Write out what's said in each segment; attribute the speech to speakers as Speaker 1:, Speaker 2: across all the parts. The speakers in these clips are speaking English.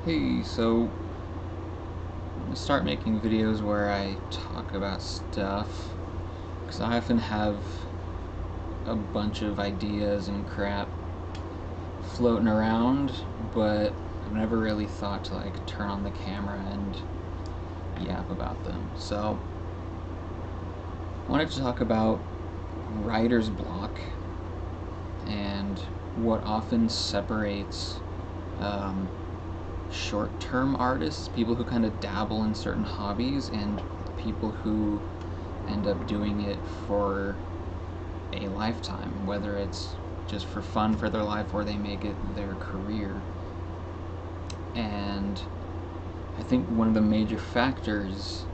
Speaker 1: Hey, so I'm gonna start making videos where I talk about stuff because I often have a bunch of ideas and crap floating around, but I've never really thought to turn on the camera and yap about them. So I wanted to talk about writer's block and what often separates um, short-term artists, people who kind of dabble in certain hobbies, and people who end up doing it for a lifetime, whether it's just for fun for their life or they make it their career. And I think one of the major factors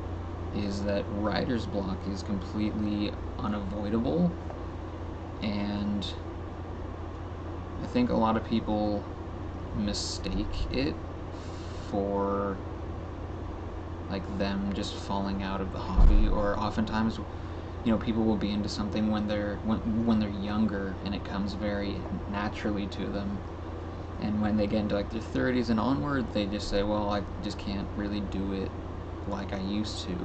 Speaker 1: is that writer's block is completely unavoidable, and I think a lot of people mistake it for them just falling out of the hobby, or oftentimes people will be into something when they're younger and it comes very naturally to them, and when they get into their 30s and onward, they just say, well, I just can't really do it like I used to.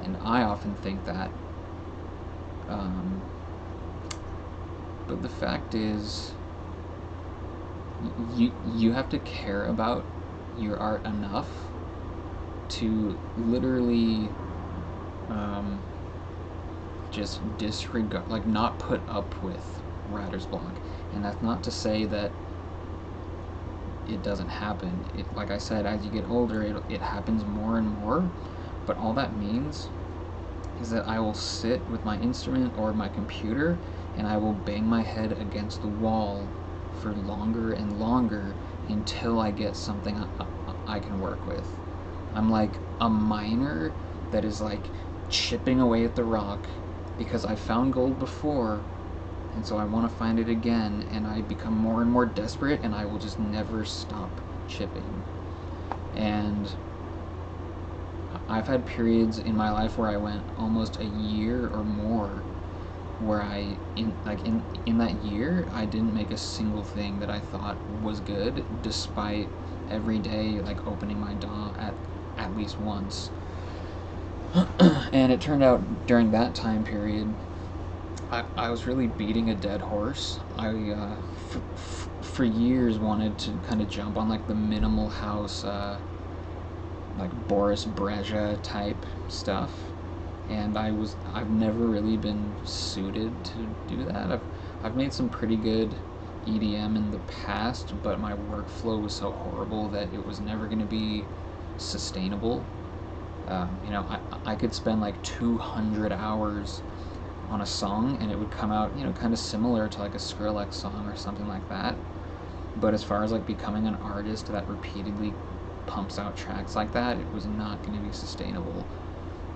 Speaker 1: And I often think that, um, but the fact is, you have to care about your art enough to literally just disregard, not put up with writer's block. And that's not to say that it doesn't happen. Like I said, as you get older, it happens more and more. But all that means is that I will sit with my instrument or my computer and I will bang my head against the wall for longer and longer until I get something I can work with. I'm like a miner that is chipping away at the rock because I found gold before, and so I want to find it again, and I become more and more desperate, and I will just never stop chipping. And I've had periods in my life where I went almost a year or more where in that year I didn't make a single thing that I thought was good, despite every day opening my DAW at least once. And it turned out during that time period I was really beating a dead horse. For years wanted to kind of jump on the minimal house, Boris Brejcha type stuff, and I've never really been suited to do that. I've made some pretty good EDM in the past, but my workflow was so horrible that it was never going to be sustainable. I could spend 200 hours on a song and it would come out, kind of similar to a Skrillex song or something like that. But as far as becoming an artist that repeatedly pumps out tracks like that, it was not going to be sustainable.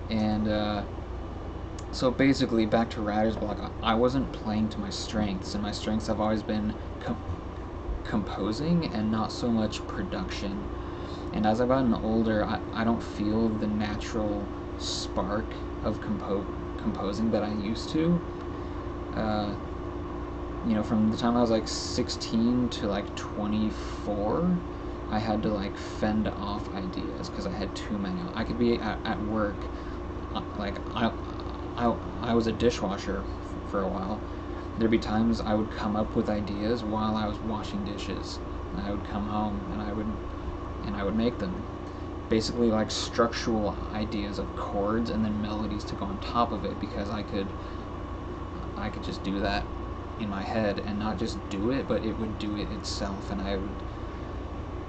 Speaker 1: And so basically, back to writer's block, I wasn't playing to my strengths, and my strengths have always been composing and not so much production. And as I've gotten older, I don't feel the natural spark of composing that I used to. Uh, from the time I was 16 to 24, I had to fend off ideas because I had too many. I could be at work, I was a dishwasher for a while. There'd be times I would come up with ideas while I was washing dishes, and I would come home and I would make them. Basically structural ideas of chords and then melodies to go on top of it, because I could just do that in my head and not just do it, but it would do it itself. And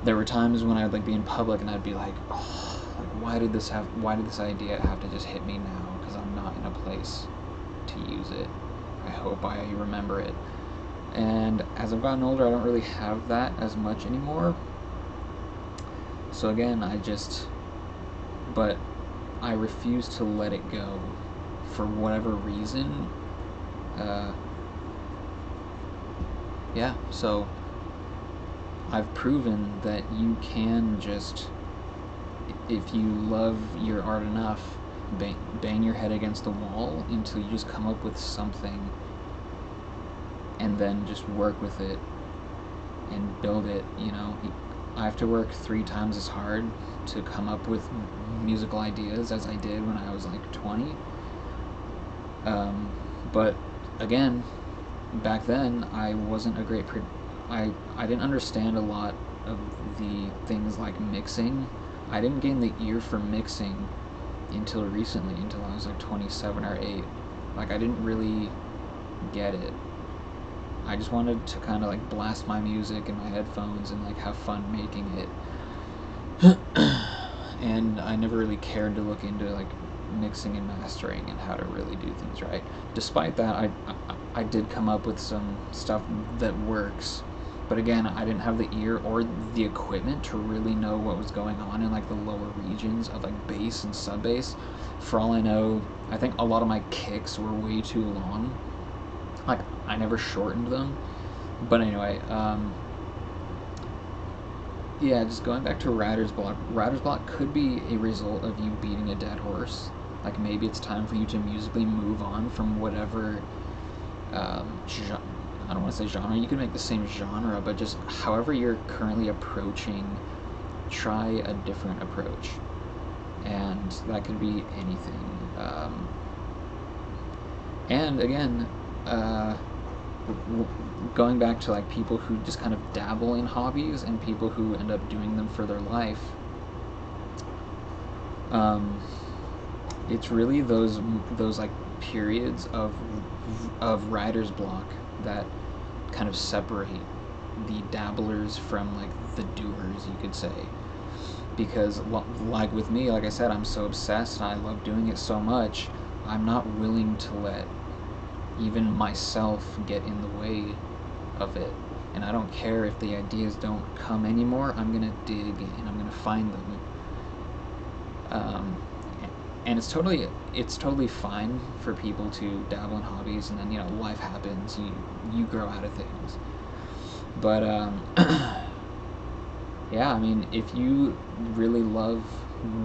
Speaker 1: there were times when I would be in public and I'd be oh, why did this idea have to just hit me now? Because I'm not in a place to use it. I hope I remember it. And as I've gotten older, I don't really have that as much anymore. So again, but I refuse to let it go for whatever reason. Yeah, so I've proven that you can just, if you love your art enough, bang your head against the wall until you just come up with something, and then just work with it and build it. I have to work 3 times as hard to come up with musical ideas as I did when I was like 20. But again, back then I wasn't a great I didn't understand a lot of the things like mixing. I didn't gain the ear for mixing until recently, until I was like 27 or 8. Like, I didn't really get it. I just wanted to kind of like blast my music in my headphones and like have fun making it. And I never really cared to look into like mixing and mastering and how to really do things right. Despite that, I did come up with some stuff that works. But again, I didn't have the ear or the equipment to really know what was going on in like the lower regions of like bass and sub bass. For all I know, I think a lot of my kicks were way too long. Like, I never shortened them. But anyway, yeah, just going back to writer's block. Writer's block could be a result of you beating a dead horse. Like, maybe it's time for you to musically move on from whatever I don't want to say genre. You can make the same genre, but just however you're currently approaching, try a different approach, and that could be anything. And again, going back to like people who just kind of dabble in hobbies and people who end up doing them for their life. It's really those like periods of writer's block that kind of separate the dabblers from like the doers, you could say. Because like with me, like I said, I'm so obsessed and I love doing it so much, I'm not willing to let even myself get in the way of it. And I don't care if the ideas don't come anymore, I'm gonna dig and I'm gonna find them. And it's totally fine for people to dabble in hobbies, and then life happens, you grow out of things. But yeah, I mean, if you really love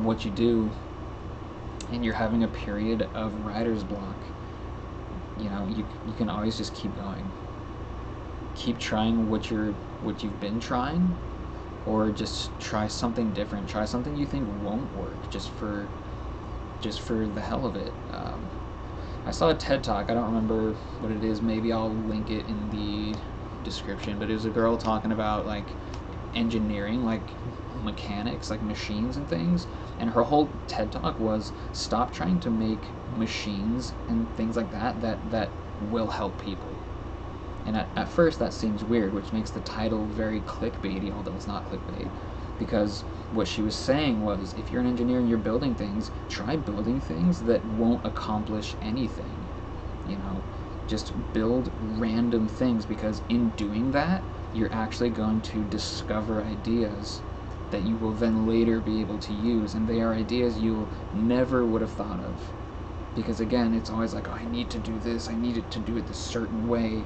Speaker 1: what you do and you're having a period of writer's block, you can always just keep going. Keep trying what you've been trying, or just try something different. Try something you think won't work just for the hell of it. I saw a TED Talk. I don't remember what it is. Maybe I'll link it in the description. But it was a girl talking about like engineering, like mechanics, like machines and things. And her whole TED Talk was stop trying to make machines and things like that will help people. And at first that seems weird, which makes the title very clickbaity, although it's not clickbait. Because what she was saying was, if you're an engineer and you're building things, try building things that won't accomplish anything. Just build random things, because in doing that, you're actually going to discover ideas that you will then later be able to use, and they are ideas you never would have thought of. Because again, it's always like, oh, I need to do this, I need it to do it this certain way,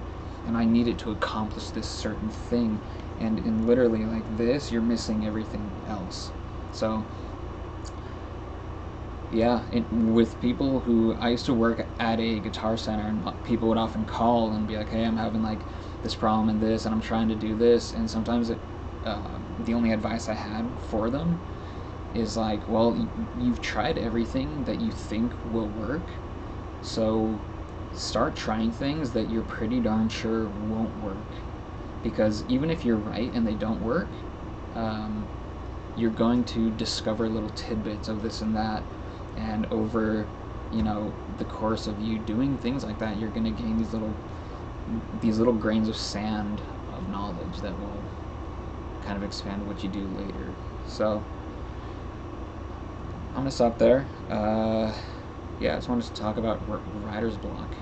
Speaker 1: and I need it to accomplish this certain thing. And in literally like this, you're missing everything else. So yeah, with people who, I used to work at a Guitar Center, and people would often call and be like, hey, I'm having like this problem and this, and I'm trying to do this, and sometimes the only advice I had for them is like, well, you've tried everything that you think will work, so start trying things that you're pretty darn sure won't work. Because even if you're right and they don't work, you're going to discover little tidbits of this and that, and over the course of you doing things like that, you're going to gain these little grains of sand of knowledge that will kind of expand what you do later. So I'm gonna stop there. Yeah, I just wanted to talk about writer's block.